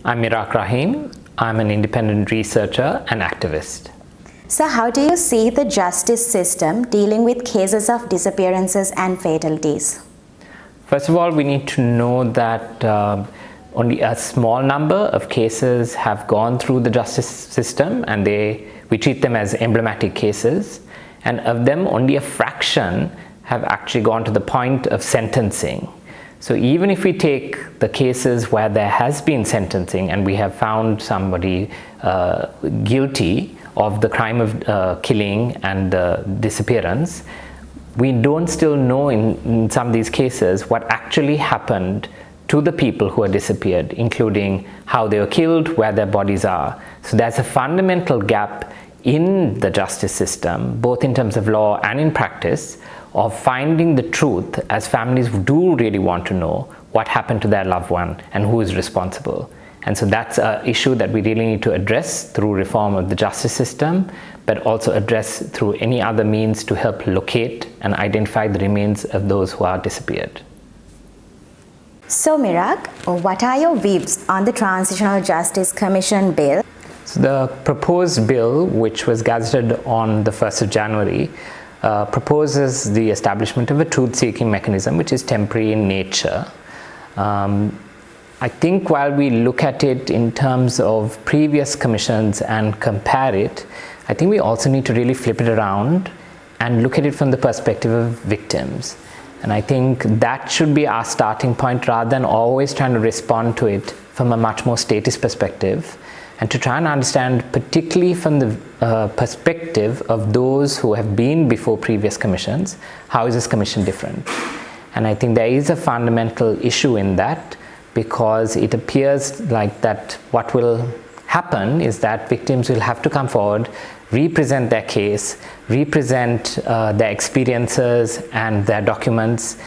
I'm Mirak Raheem. I'm an independent researcher and activist. So how do you see the justice system dealing with cases of disappearances and fatalities? First of all, we need to know that only a small number of cases have gone through the justice system, and we treat them as emblematic cases, and of them only a fraction have actually gone to the point of sentencing. So even if we take the cases where there has been sentencing and we have found somebody guilty of the crime of killing and disappearance, we don't still know in some of these cases what actually happened to the people who are disappeared, including how they were killed, where their bodies are. So there's a fundamental gap in the justice system, both in terms of law and in practice, of finding the truth, as families do really want to know what happened to their loved one and who is responsible. And so that's an issue that we really need to address through reform of the justice system, but also address through any other means to help locate and identify the remains of those who are disappeared. So Mirak, what are your views on the Transitional Justice Commission bill? So the proposed bill, which was gazetted on the 1st of January, proposes the establishment of a truth-seeking mechanism which is temporary in nature. I think while we look at it in terms of previous commissions and compare it, I think we also need to really flip it around and look at it from the perspective of victims. And I think that should be our starting point, rather than always trying to respond to it from a much more statist perspective, and to try and understand, particularly from the perspective of those who have been before previous commissions, how is this commission different? And I think there is a fundamental issue in that, because it appears like that what will happen is that victims will have to come forward, represent their case, represent their experiences and their documents,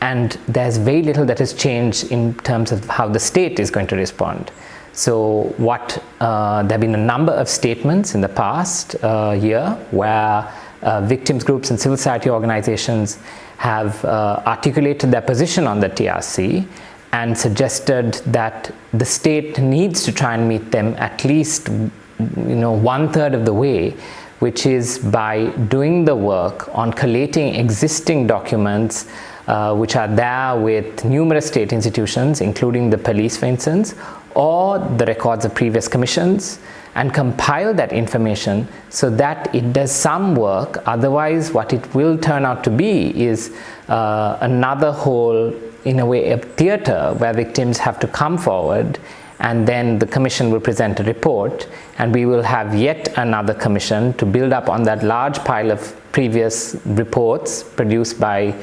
and there's very little that has changed in terms of how the state is going to respond. So there have been a number of statements in the past year where victims groups and civil society organizations have articulated their position on the TRC and suggested that the state needs to try and meet them at least 1/3 of the way, which is by doing the work on collating existing documents which are there with numerous state institutions, including the police, for instance, or the records of previous commissions, and compile that information so that it does some work. Otherwise, what it will turn out to be is another whole, in a way, a theater where victims have to come forward, and then the commission will present a report, and we will have yet another commission to build up on that large pile of previous reports produced by,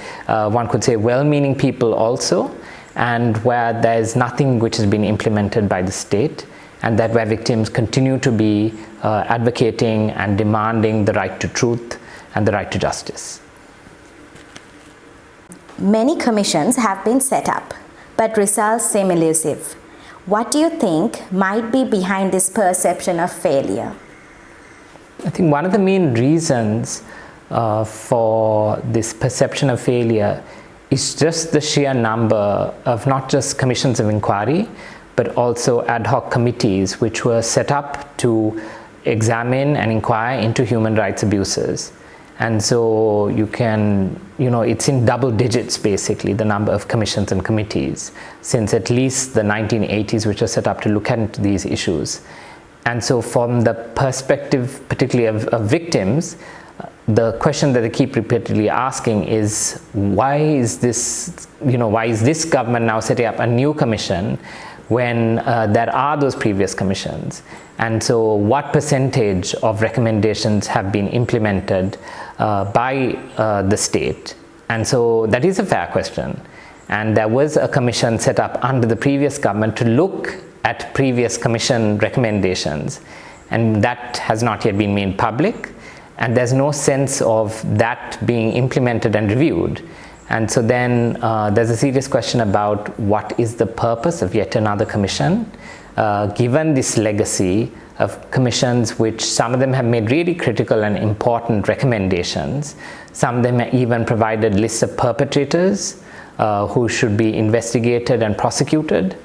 one could say, well-meaning people also, and where there is nothing which has been implemented by the state, and that where victims continue to be advocating and demanding the right to truth and the right to justice. Many commissions have been set up, but results seem elusive. What do you think might be behind this perception of failure? I think one of the main reasons for this perception of failure is just the sheer number of not just commissions of inquiry, but also ad hoc committees which were set up to examine and inquire into human rights abuses. And so it's in double digits, basically, the number of commissions and committees since at least the 1980s, which are set up to look into these issues. And so from the perspective, particularly of victims, the question that they keep repeatedly asking is, why is this government now setting up a new commission when there are those previous commissions? And so what percentage of recommendations have been implemented by the state? And so that is a fair question. And there was a commission set up under the previous government to look at previous commission recommendations, and that has not yet been made public, and there's no sense of that being implemented and reviewed. And so then there's a serious question about what is the purpose of yet another commission, given this legacy of commissions, which some of them have made really critical and important recommendations. Some of them even provided lists of perpetrators who should be investigated and prosecuted.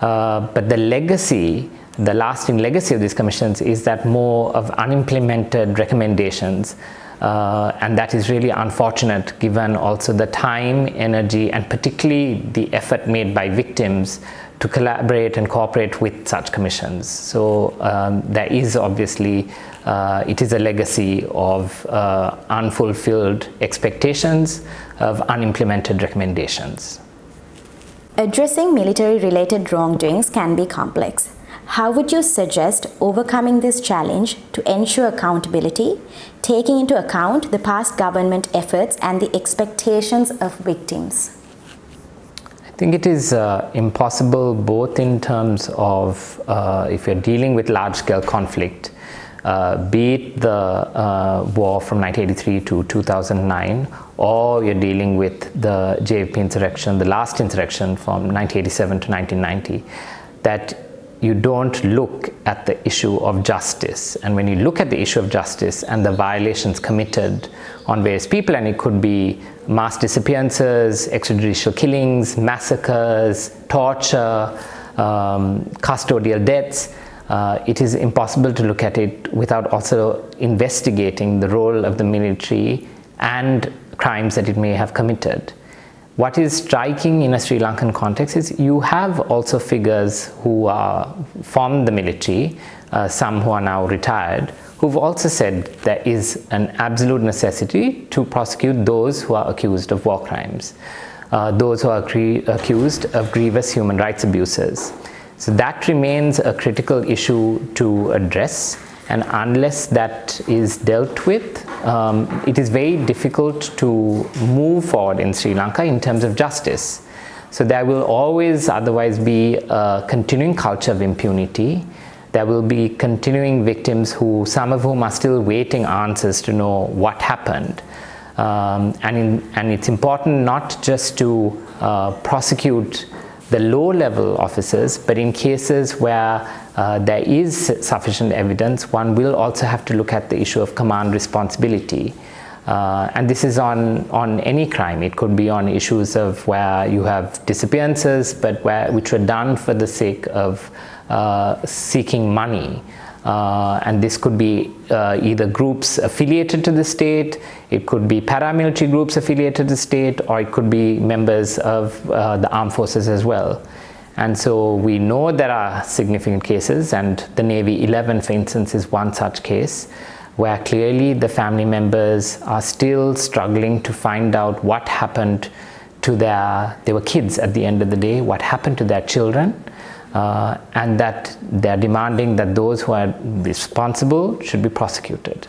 But the legacy, the lasting legacy of these commissions is that more of unimplemented recommendations. And that is really unfortunate given also the time, energy, and particularly the effort made by victims to collaborate and cooperate with such commissions. So there is obviously, it is a legacy of unfulfilled expectations, of unimplemented recommendations. Addressing military-related wrongdoings can be complex. How would you suggest overcoming this challenge to ensure accountability, taking into account the past government efforts and the expectations of victims? I think it is impossible both in terms of if you're dealing with large-scale conflict, be it the war from 1983 to 2009, or you're dealing with the JFP insurrection, the last insurrection from 1987 to 1990, that you don't look at the issue of justice. And when you look at the issue of justice and the violations committed on various people, and it could be mass disappearances, extrajudicial killings, massacres, torture, custodial deaths, it is impossible to look at it without also investigating the role of the military and crimes that it may have committed. What is striking in a Sri Lankan context is you have also figures who are from the military, some who are now retired, who've also said there is an absolute necessity to prosecute those who are accused of war crimes, those who are accused of grievous human rights abuses. So that remains a critical issue to address, and unless that is dealt with, it is very difficult to move forward in Sri Lanka in terms of justice. So there will always otherwise be a continuing culture of impunity. There will be continuing victims who, some of whom are still waiting answers to know what happened. And it's important not just to prosecute the low-level officers, but in cases where there is sufficient evidence, one will also have to look at the issue of command responsibility. And this is on any crime. It could be on issues of where you have disappearances, but which were done for the sake of seeking money. And this could be either groups affiliated to the state, it could be paramilitary groups affiliated to the state, or it could be members of the armed forces as well. And so we know there are significant cases, and the Navy 11, for instance, is one such case, where clearly the family members are still struggling to find out what happened to they were kids at the end of the day, what happened to their children. And that they're demanding that those who are responsible should be prosecuted.